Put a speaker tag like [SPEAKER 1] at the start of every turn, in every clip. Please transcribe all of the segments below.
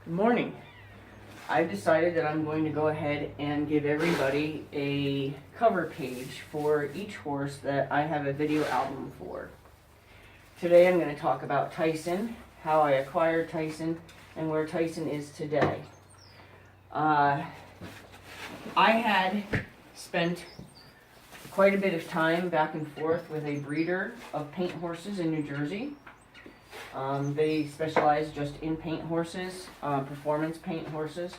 [SPEAKER 1] Good morning. I've decided that I'm going to go ahead and give everybody a cover page for each horse that I have a video album for. Today I'm going to talk about Tyson, how I acquired Tyson, and where Tyson is today. I had spent quite a bit of time back and forth with a breeder of paint horses in New Jersey. They specialize just in paint horses, performance paint horses,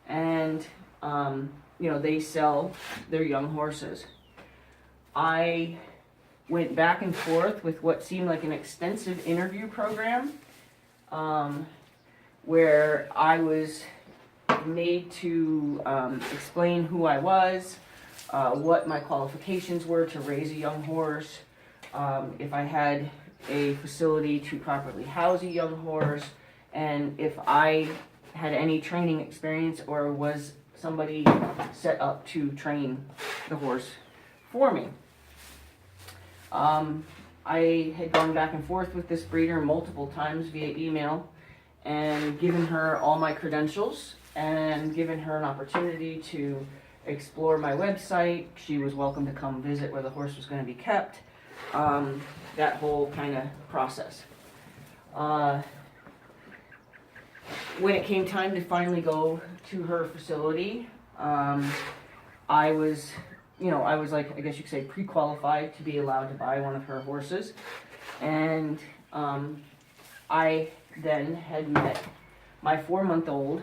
[SPEAKER 1] and they sell their young horses. I went back and forth with what seemed like an extensive interview program, where I was made to explain who I was, what my qualifications were to raise a young horse, if I had a facility to properly house a young horse, and if I had any training experience or was somebody set up to train the horse for me. I had gone back and forth with this breeder multiple times via email and given her all my credentials and given her an opportunity to explore my website. She was welcome to come visit where the horse was going to be kept. That whole kind of process. When it came time to finally go to her facility, I was like, I guess you could say, pre-qualified to be allowed to buy one of her horses. And I then had met my 4-month-old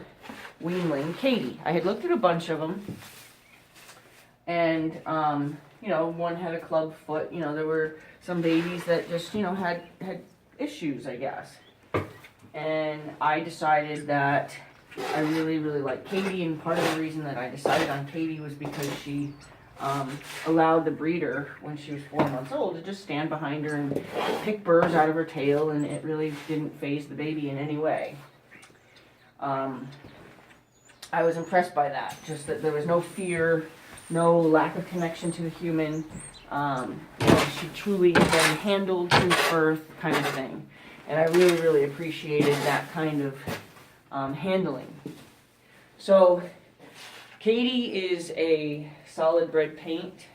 [SPEAKER 1] weanling, Katie. I had looked at a bunch of them, and one had a club foot. There were some babies that just, had issues, I guess. And I decided that I really, really liked Katie, and part of the reason that I decided on Katie was because she allowed the breeder, when she was 4 months old, to just stand behind her and pick burrs out of her tail, and it really didn't faze the baby in any way. I was impressed by that, just that there was no fear, no lack of connection to the human. She truly had been handled since birth, kind of thing. And I really, really appreciated that kind of handling. So, Katie is a solid bred paint.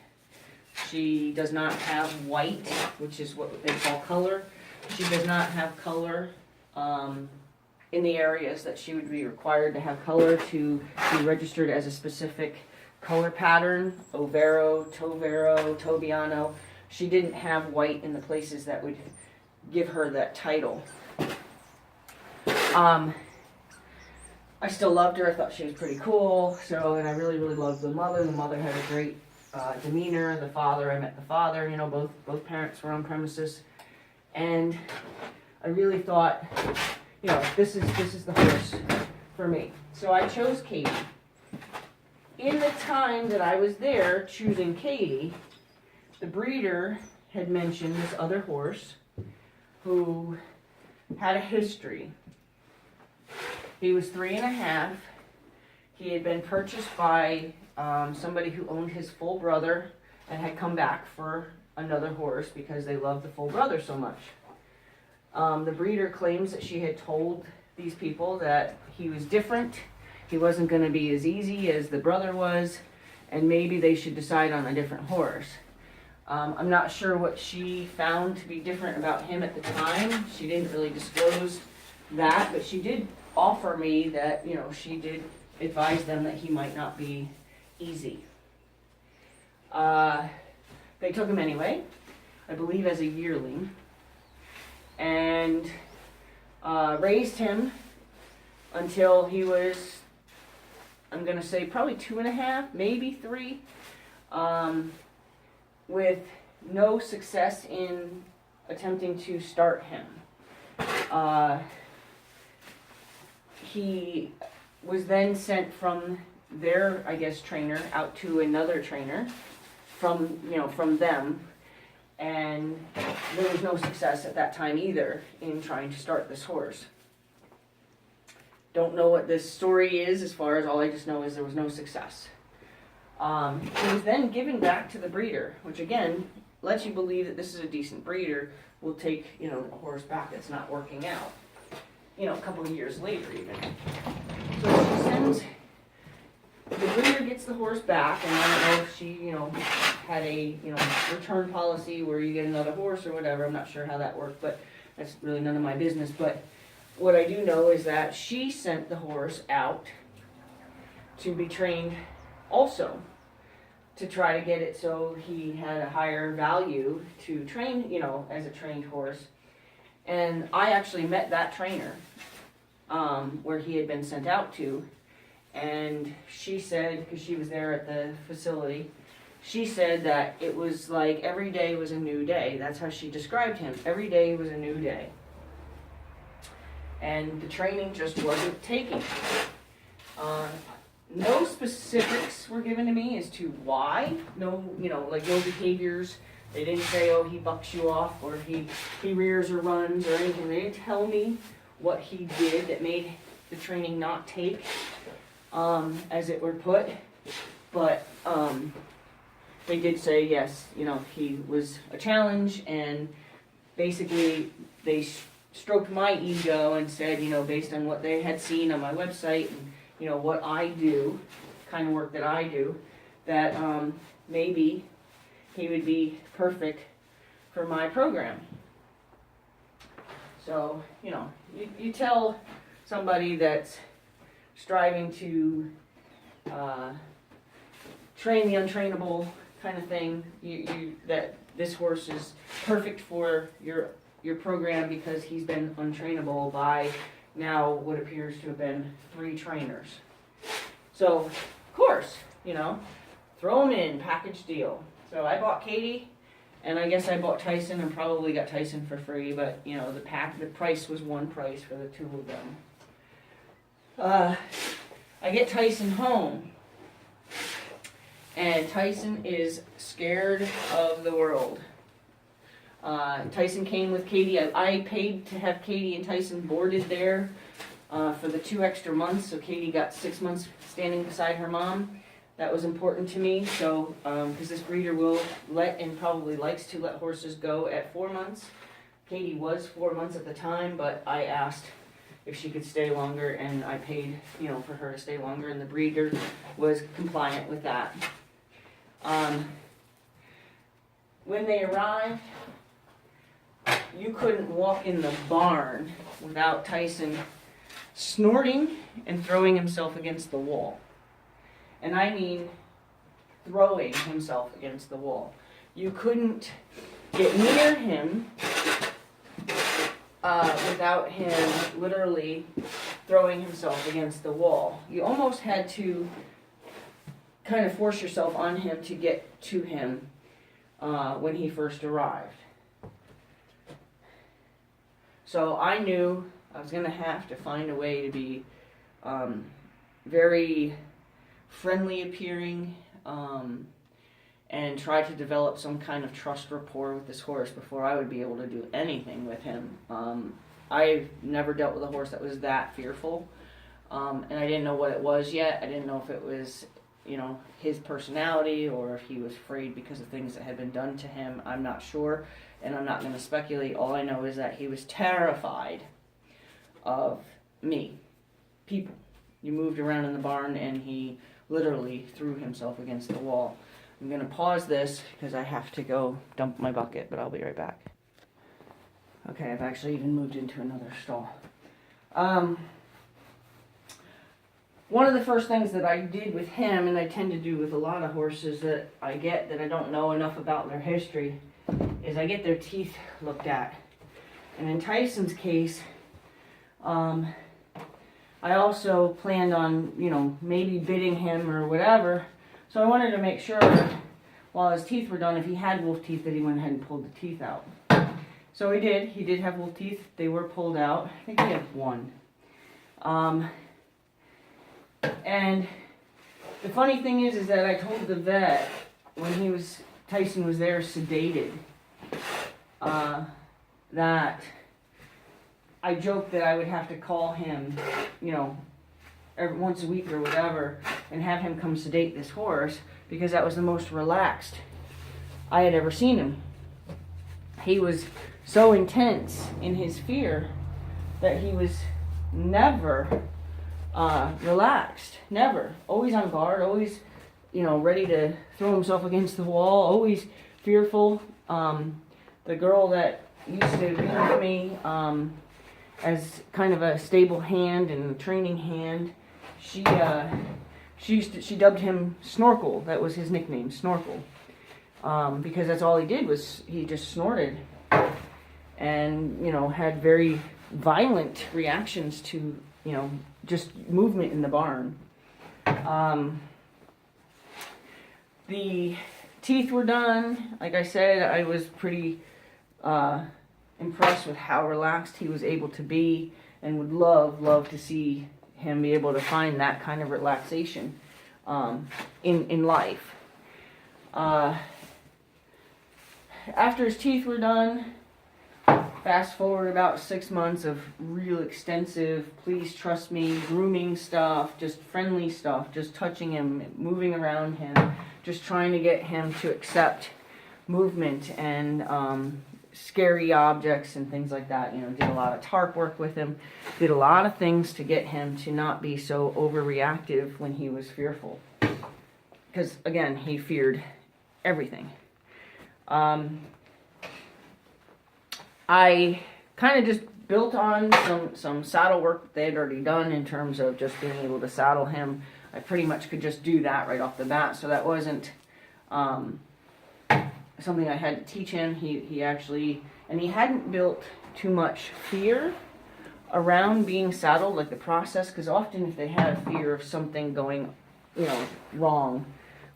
[SPEAKER 1] She does not have white, which is what they call color. She does not have color in the areas that she would be required to have color to be registered as a specific color pattern: Overo, Tovero, Tobiano. She didn't have white in the places that would give her that title. I still loved her. I thought she was pretty cool. And I really, really loved the mother. The mother had a great demeanor. The father, I met the father. Both parents were on premises, and I really thought, this is the horse for me. So I chose Katie. In the time that I was there choosing Katie, the breeder had mentioned this other horse who had a history. He was 3.5. He had been purchased by somebody who owned his full brother and had come back for another horse because they loved the full brother so much. The breeder claims that she had told these people that he was different. He wasn't going to be as easy as the brother was, and maybe they should decide on a different horse. I'm not sure what she found to be different about him at the time. She didn't really disclose that, but she did offer me that, she did advise them that he might not be easy. They took him anyway, I believe as a yearling, and raised him until he was, I'm going to say, probably 2.5, maybe 3, with no success in attempting to start him. He was then sent from their, I guess, trainer out to another trainer from them, and there was no success at that time either in trying to start this horse. Don't know what this story is as far as, all I just know is there was no success. He was then given back to the breeder, which again lets you believe that this is a decent breeder. Will take a horse back that's not working out. you know, a couple of years later even. So she sends, the breeder gets the horse back, and I don't know if she, you know, had a, you know, return policy where you get another horse or whatever. I'm not sure how that worked, but that's really none of my business. But what I do know is that she sent the horse out to be trained also, to try to get it so he had a higher value to train, you know, as a trained horse. And I actually met that trainer where he had been sent out to, and she said, because she was there at the facility, she said that it was like every day was a new day. That's how she described him. Every day was a new day. And the training just wasn't taking. No specifics were given to me as to why. No, you know, like no behaviors. They didn't say, oh, he bucks you off, or he rears or runs or anything. They didn't tell me what he did that made the training not take, as it were put. But they did say, yes, you know, he was a challenge, and basically they stroked my ego and said, you know, based on what they had seen on my website and, you know, what I do, kind of work that I do, that maybe he would be perfect for my program. So, you know, you tell somebody that's striving to train the untrainable kind of thing, that this horse is perfect for your program because he's been untrainable by now what appears to have been 3 trainers. So, of course, you know, throw them in, package deal. So I bought Katie, and I guess I bought Tyson and probably got Tyson for free, but, you know, the price was one price for the 2 of them. I get Tyson home, and Tyson is scared of the world. Tyson came with Katie. I paid to have Katie and Tyson boarded there for the 2 extra months, so Katie got 6 months standing beside her mom. That was important to me, so because this breeder will let, and probably likes to let, horses go at 4 months. Katie was 4 months at the time, but I asked if she could stay longer, and I paid, you know, for her to stay longer, and the breeder was compliant with that. When they arrived, you couldn't walk in the barn without Tyson snorting and throwing himself against the wall. And I mean throwing himself against the wall. You couldn't get near him without him literally throwing himself against the wall. You almost had to kind of force yourself on him to get to him when he first arrived. So I knew I was going to have to find a way to be very friendly appearing and try to develop some kind of trust rapport with this horse before I would be able to do anything with him. I've never dealt with a horse that was that fearful, and I didn't know what it was yet. I didn't know if it was, you know, his personality or if he was afraid because of things that had been done to him. I'm not sure, and I'm not going to speculate. All I know is that he was terrified of me, people. You moved around in the barn, and he literally threw himself against the wall. I'm going to pause this because I have to go dump my bucket, but I'll be right back. Okay, I've actually even moved into another stall. One of the first things that I did with him, and I tend to do with a lot of horses that I get that I don't know enough about their history, is I get their teeth looked at. And in Tyson's case, I also planned on, you know, maybe bidding him or whatever. So I wanted to make sure while his teeth were done, if he had wolf teeth, that he went ahead and pulled the teeth out. So he did. He did have wolf teeth. They were pulled out. I think he had 1. And the funny thing is that I told the vet when Tyson was there sedated, that I joked that I would have to call him, you know, every once a week or whatever, and have him come sedate this horse, because that was the most relaxed I had ever seen him. He was so intense in his fear that he was never relaxed. Never. Always on guard, always, ready to throw himself against the wall, always fearful. The girl that used to be with me as kind of a stable hand and training hand, she dubbed him Snorkel. That was his nickname, Snorkel, because that's all he did was he just snorted, and had very violent reactions to just movement in the barn. The teeth were done. Like I said, I was pretty impressed with how relaxed he was able to be, and would love to see him be able to find that kind of relaxation in life. After his teeth were done, fast forward about 6 months of real extensive, please trust me, grooming stuff, just friendly stuff, just touching him, moving around him, just trying to get him to accept movement and scary objects and things like that. Did a lot of tarp work with him, did a lot of things to get him to not be so overreactive when he was fearful. Because, again, he feared everything. I kind of just built on some saddle work that they had already done in terms of just being able to saddle him. I pretty much could just do that right off the bat, so that wasn't something I had to teach him. He actually, and he hadn't built too much fear around being saddled, like the process, because often if they had a fear of something going, wrong,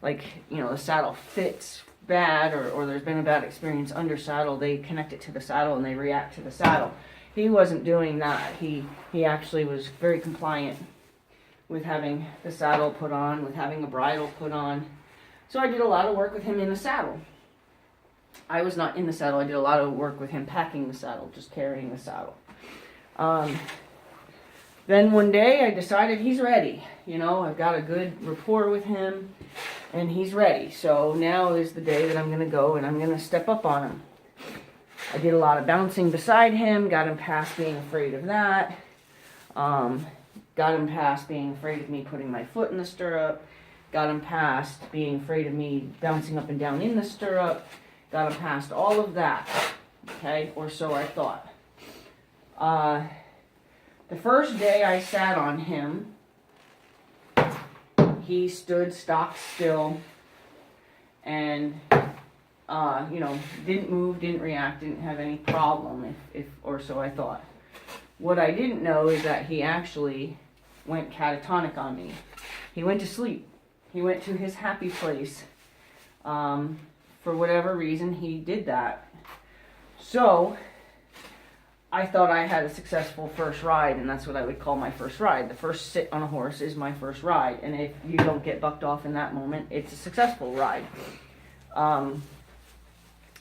[SPEAKER 1] like, the saddle fits bad, or there's been a bad experience under saddle, they connect it to the saddle and they react to the saddle. He wasn't doing that. He actually was very compliant with having the saddle put on, with having a bridle put on. So I did a lot of work with him in the saddle. I was not in the saddle. I did a lot of work with him packing the saddle, just carrying the saddle. Then one day I decided he's ready. I've got a good rapport with him, and he's ready. So now is the day that I'm going to go and I'm going to step up on him. I did a lot of bouncing beside him, got him past being afraid of that. Got him past being afraid of me putting my foot in the stirrup. Got him past being afraid of me bouncing up and down in the stirrup. Got him past all of that. Okay, or so I thought. The first day I sat on him, he stood stock still and, didn't move, didn't react, didn't have any problem, or so I thought. What I didn't know is that he actually went catatonic on me. He went to sleep. He went to his happy place. For whatever reason, he did that. So I thought I had a successful first ride, and that's what I would call my first ride. The first sit on a horse is my first ride, and if you don't get bucked off in that moment, it's a successful ride.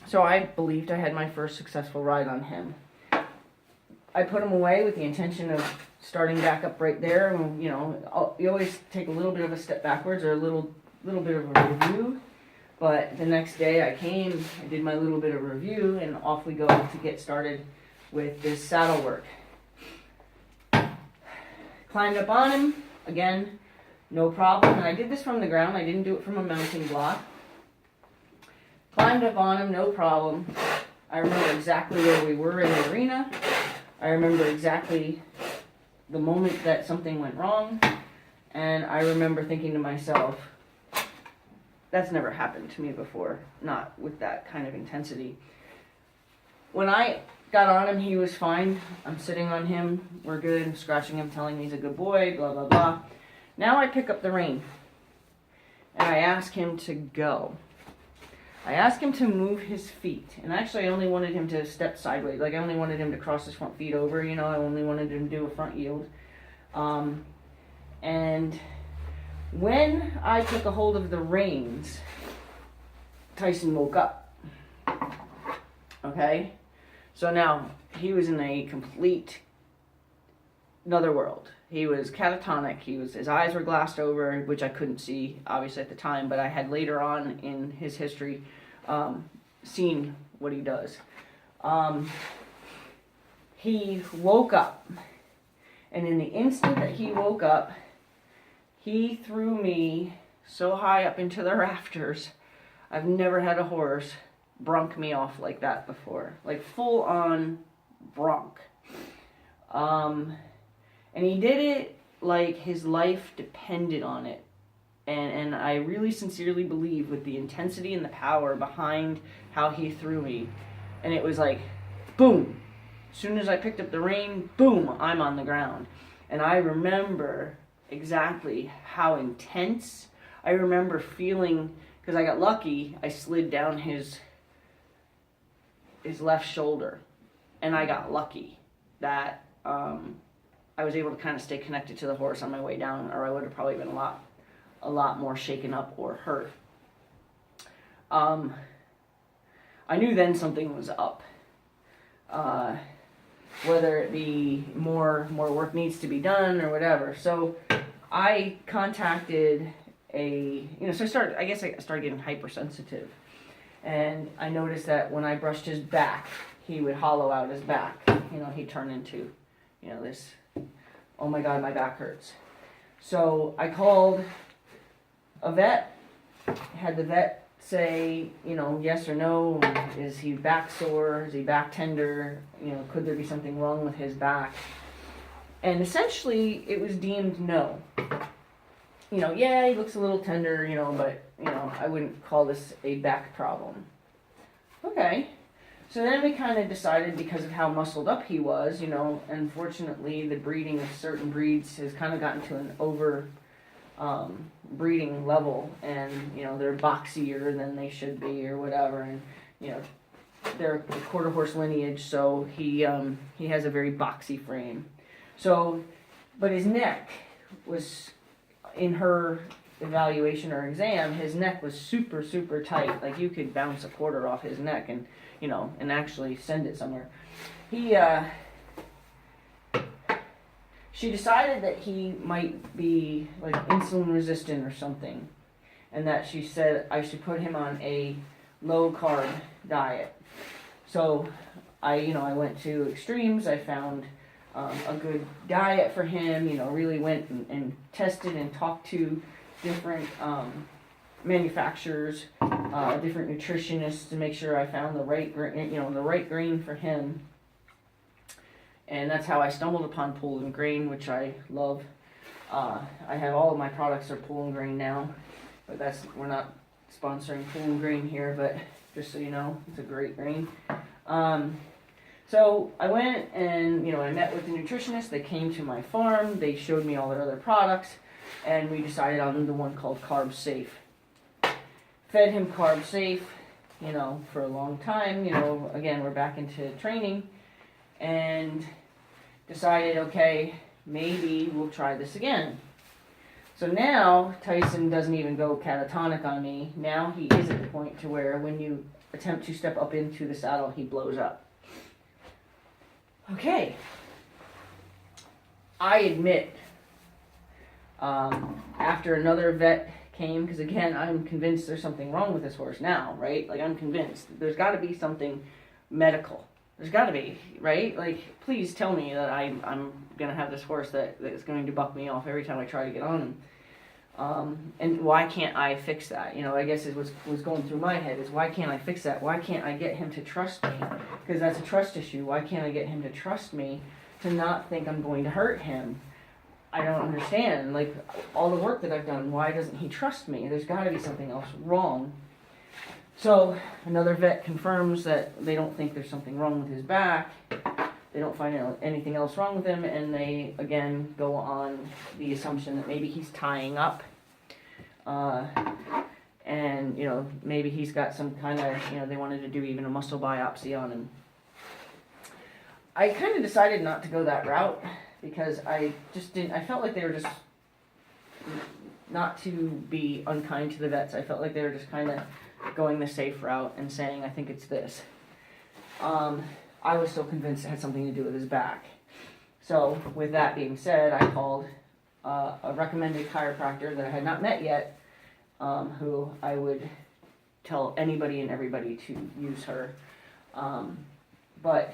[SPEAKER 1] So I believed I had my first successful ride on him. I put him away with the intention of starting back up right there. And, you always take a little bit of a step backwards or a little bit of a review. But the next day I came, I did my little bit of review, and off we go to get started with this saddle work. Climbed up on him, again, no problem. And I did this from the ground, I didn't do it from a mounting block. Climbed up on him, no problem. I remember exactly where we were in the arena. I remember exactly the moment that something went wrong. And I remember thinking to myself, that's never happened to me before, not with that kind of intensity. When I got on him, he was fine. I'm sitting on him, we're good, I'm scratching him, telling me he's a good boy, blah, blah, blah. Now I pick up the rein, and I ask him to go. I asked him to move his feet, and actually I only wanted him to step sideways. Like, I only wanted him to cross his front feet over, I only wanted him to do a front yield. And when I took a hold of the reins, Tyson woke up. Okay? So now, he was in a complete another world. He was catatonic. His eyes were glassed over, which I couldn't see, obviously, at the time, but I had later on in his history seen what he does. He woke up, And in the instant that he woke up, he threw me so high up into the rafters. I've never had a horse bronc me off like that before. Like full on bronc. And he did it like his life depended on it. And I really sincerely believe with the intensity and the power behind how he threw me. And it was like, boom. As soon as I picked up the rein, boom, I'm on the ground. And I remember exactly how intense. I remember feeling, because I got lucky, I slid down his left shoulder. And I got lucky that I was able to kind of stay connected to the horse on my way down, or I would have probably been a lot more shaken up or hurt. I knew then something was up. Whether it be more work needs to be done or whatever. So I contacted so I started getting hypersensitive. And I noticed that when I brushed his back, he would hollow out his back. He'd turn into, this, oh my God, my back hurts. So I called a vet, had the vet say, yes or no, is he back sore, is he back tender, could there be something wrong with his back? And essentially it was deemed no. Yeah, he looks a little tender, but, I wouldn't call this a back problem. Okay. So then we kind of decided, because of how muscled up he was, unfortunately the breeding of certain breeds has kind of gotten to an over breeding level, and they're boxier than they should be or whatever, and they're a quarter horse lineage, so he has a very boxy frame. So, but his neck was, in her evaluation or exam, his neck was super, super tight. Like you could bounce a quarter off his neck and and actually send it somewhere. She decided that he might be like insulin resistant or something, and that she said I should put him on a low carb diet. So I went to extremes. I found a good diet for him, really went and tested and talked to different manufacturers, different nutritionists to make sure I found the right grain for him. And that's how I stumbled upon Pool and Grain, which I love. I have all of my products are Pool and Grain now, but we're not sponsoring Pool and Grain here, but just so you know, it's a great grain. So I went and I met with the nutritionist. They came to my farm. They showed me all their other products, and we decided on the one called Carb Safe. Fed him Carb Safe, for a long time. Again, we're back into training. And decided, okay, maybe we'll try this again. So now Tyson doesn't even go catatonic on me. Now he is at the point to where when you attempt to step up into the saddle, he blows up. Okay. I admit, after another vet came, because again, I'm convinced there's something wrong with this horse now, right? Like, I'm convinced there's got to be something medical. There's got to be, right? Like, please tell me that I'm going to have this horse that is going to buck me off every time I try to get on him. And why can't I fix that? I guess it was going through my head is, why can't I fix that? Why can't I get him to trust me? Because that's a trust issue. Why can't I get him to trust me, to not think I'm going to hurt him? I don't understand. Like, all the work that I've done, why doesn't he trust me? There's got to be something else wrong. So another vet confirms that they don't think there's something wrong with his back. They don't find anything else wrong with him, and they again go on the assumption that maybe he's tying up, and maybe he's got some kind of they wanted to do even a muscle biopsy on him. I kind of decided not to go that route because I felt like they were just, not to be unkind to the vets, I felt like they were just kind of going the safe route and saying, I think it's this. I was still convinced it had something to do with his back. So with that being said, I called a recommended chiropractor that I had not met yet, who I would tell anybody and everybody to use her. But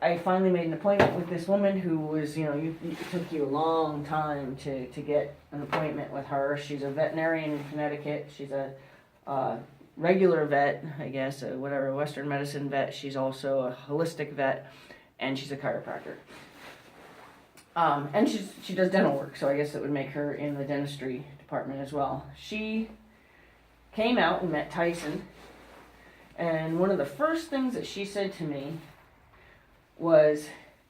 [SPEAKER 1] I finally made an appointment with this woman who was, it took you a long time to get an appointment with her. She's a veterinarian in Connecticut. She's a regular vet, I guess, whatever, Western medicine vet. She's also a holistic vet, and she's a chiropractor. And she does dental work, so I guess it would make her in the dentistry department as well. She came out and met Tyson, and one of the first things that she said to me was,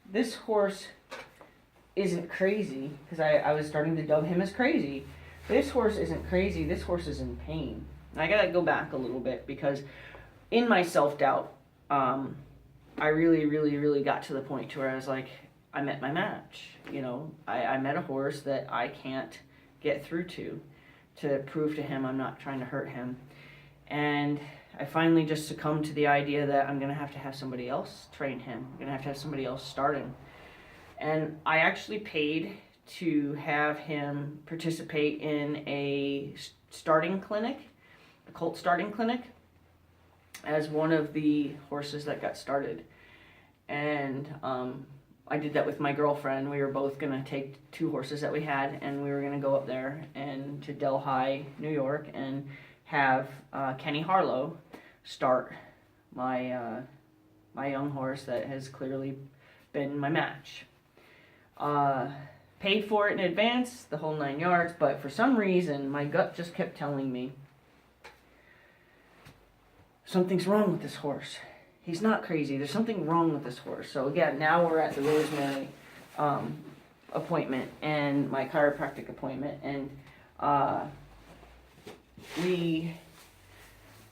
[SPEAKER 1] this horse isn't crazy, because I was starting to dub him as crazy. This horse isn't crazy, this horse is in pain. And I gotta go back a little bit, because in my self-doubt, I really, really, really got to the point to where I was like, I met my match. I met a horse that I can't get through to prove to him I'm not trying to hurt him. And I finally just succumbed to the idea that I'm going to have somebody else train him. I'm going to have somebody else start him. And I actually paid to have him participate in a starting clinic, a colt starting clinic, as one of the horses that got started. And I did that with my girlfriend. We were both going to take 2 horses that we had, and we were going to go up there and to Delhi, New York, and have Kenny Harlow start my young horse that has clearly been my match. Paid for it in advance, the whole 9 yards, but for some reason my gut just kept telling me something's wrong with this horse. He's not crazy. There's something wrong with this horse. So again, now we're at the Rosemary appointment and my chiropractic appointment, and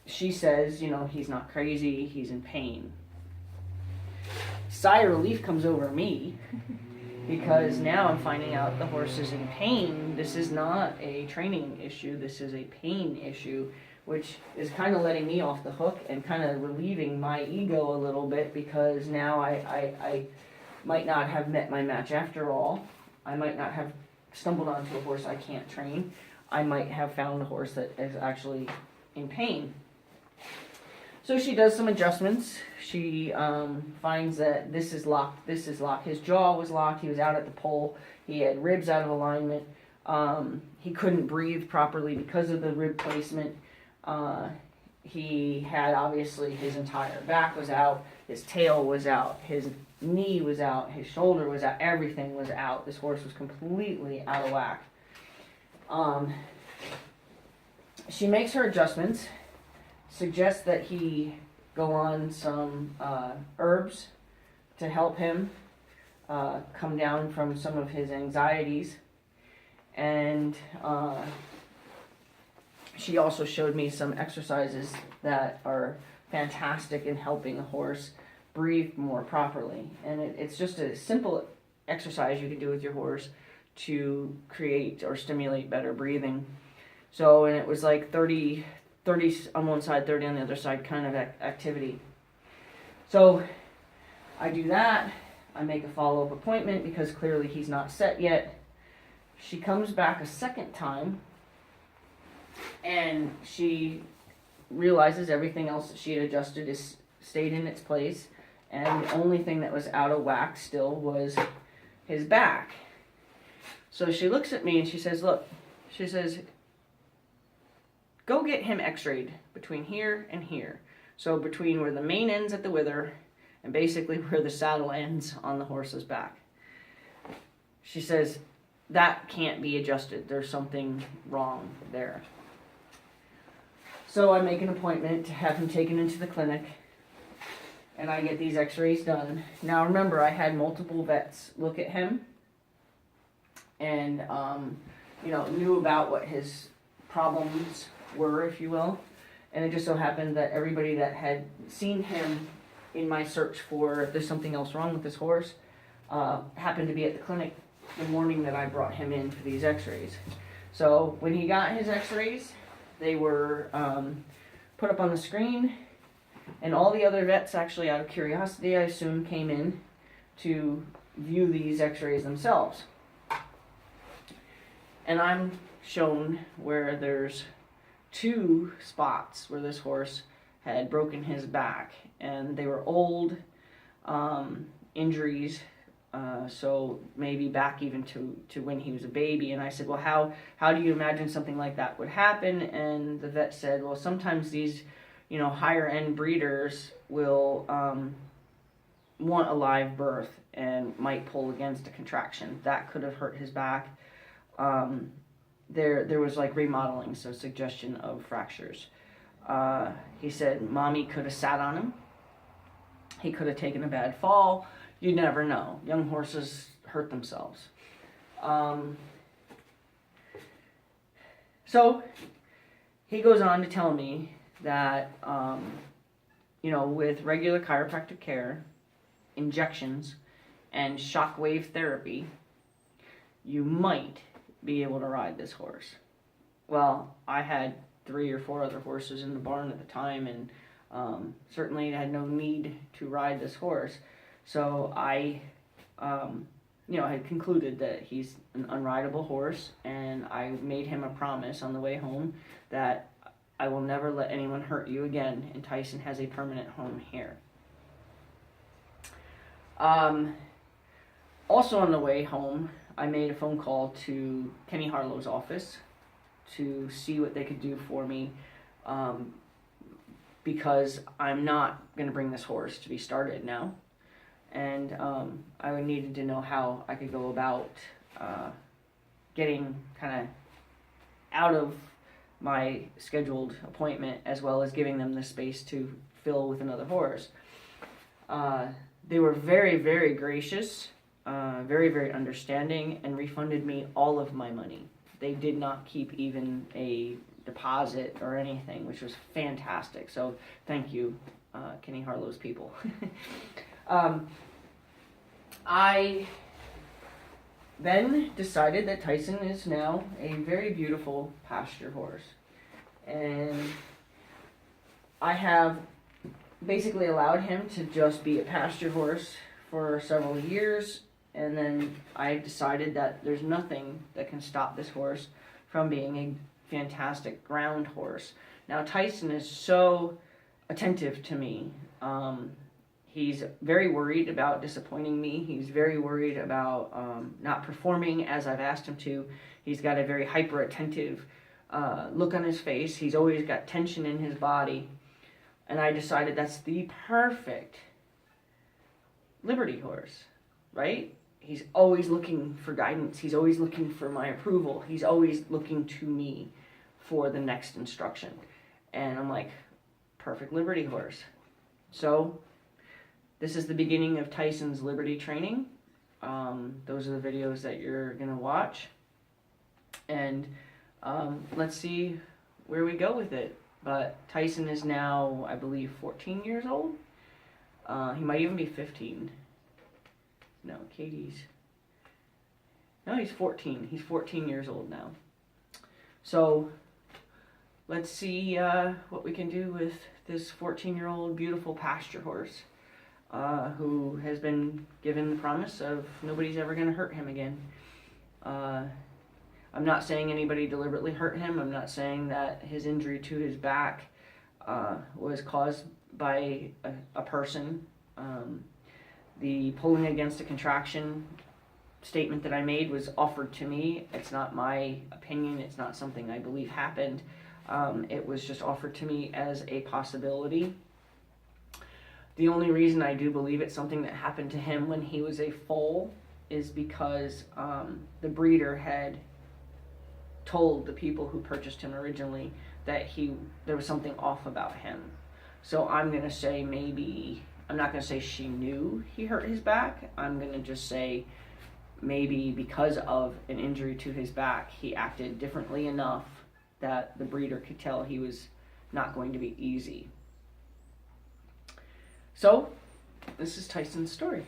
[SPEAKER 1] she says, he's not crazy, he's in pain. Sigh of relief comes over me, because now I'm finding out the horse is in pain. This is not a training issue, this is a pain issue, which is kind of letting me off the hook and kind of relieving my ego a little bit, because now I might not have met my match after all. I might not have stumbled onto a horse I can't train. I might have found a horse that is actually in pain. So she does some adjustments. She finds that this is locked, this is locked. His jaw was locked, he was out at the pole, he had ribs out of alignment, he couldn't breathe properly because of the rib placement. He had, obviously, his entire back was out, his tail was out, his knee was out, his shoulder was out, everything was out. This horse was completely out of whack. She makes her adjustments, suggests that he go on some herbs to help him come down from some of his anxieties, and she also showed me some exercises that are fantastic in helping a horse breathe more properly. And it's just a simple exercise you can do with your horse to create or stimulate better breathing. So, and it was like 30 on one side, 30 on the other side kind of activity. So I do that. I make a follow-up appointment because clearly he's not set yet. She comes back a second time, and she realizes everything else that she had adjusted is stayed in its place, and the only thing that was out of whack still was his back. So she looks at me and she says, look, she says, go get him x-rayed between here and here. So between where the mane ends at the wither and basically where the saddle ends on the horse's back. She says, that can't be adjusted. There's something wrong there. So I make an appointment to have him taken into the clinic, and I get these x-rays done. Now remember, I had multiple vets look at him and knew about what his problems were, if you will. And it just so happened that everybody that had seen him in my search for if there's something else wrong with this horse happened to be at the clinic the morning that I brought him in for these x-rays. So when he got his x-rays, they were put up on the screen, and all the other vets, actually out of curiosity, I assume, came in to view these x-rays themselves. And I'm shown where there's 2 spots where this horse had broken his back, and they were old. injuries. So maybe back even to when he was a baby. And I said, well, how do you imagine something like that would happen? And the vet said, well, sometimes these, higher end breeders will want a live birth and might pull against a contraction. That could have hurt his back. There was like remodeling, so suggestion of fractures. He said mommy could have sat on him. He could have taken a bad fall. You never know. Young horses hurt themselves. So he goes on to tell me that, with regular chiropractic care, injections, and shockwave therapy, you might be able to ride this horse. Well, I had 3 or 4 other horses in the barn at the time, and certainly had no need to ride this horse. So I, had concluded that he's an unrideable horse, and I made him a promise on the way home that I will never let anyone hurt you again, and Tyson has a permanent home here. Also on the way home, I made a phone call to Kenny Harlow's office to see what they could do for me, because I'm not going to bring this horse to be started now. And I needed to know how I could go about getting kind of out of my scheduled appointment, as well as giving them the space to fill with another horse. They were very, very gracious, very, very understanding, and refunded me all of my money. They did not keep even a deposit or anything, which was fantastic. So thank you, Kenny Harlow's people. I then decided that Tyson is now a very beautiful pasture horse. And I have basically allowed him to just be a pasture horse for several years. And then I decided that there's nothing that can stop this horse from being a fantastic ground horse. Now, Tyson is so attentive to me. He's very worried about disappointing me. He's very worried about not performing as I've asked him to. He's got a very hyper-attentive look on his face. He's always got tension in his body. And I decided that's the perfect Liberty horse, right? He's always looking for guidance. He's always looking for my approval. He's always looking to me for the next instruction. And I'm like, perfect Liberty horse. So this is the beginning of Tyson's Liberty training. Those are the videos that you're going to watch. And let's see where we go with it. But Tyson is now, I believe, 14 years old. He might even be 15. No, No, he's 14. He's 14 years old now. So let's see what we can do with this 14-year-old beautiful pasture horse. Who has been given the promise of nobody's ever going to hurt him again. I'm not saying anybody deliberately hurt him. I'm not saying that his injury to his back was caused by a person. The pulling against a contraction statement that I made was offered to me. It's not my opinion. It's not something I believe happened. It was just offered to me as a possibility. The only reason I do believe it's something that happened to him when he was a foal is because the breeder had told the people who purchased him originally that there was something off about him. So I'm going to say maybe, I'm not going to say she knew he hurt his back. I'm going to just say maybe because of an injury to his back, he acted differently enough that the breeder could tell he was not going to be easy. So, this is Tyson's story.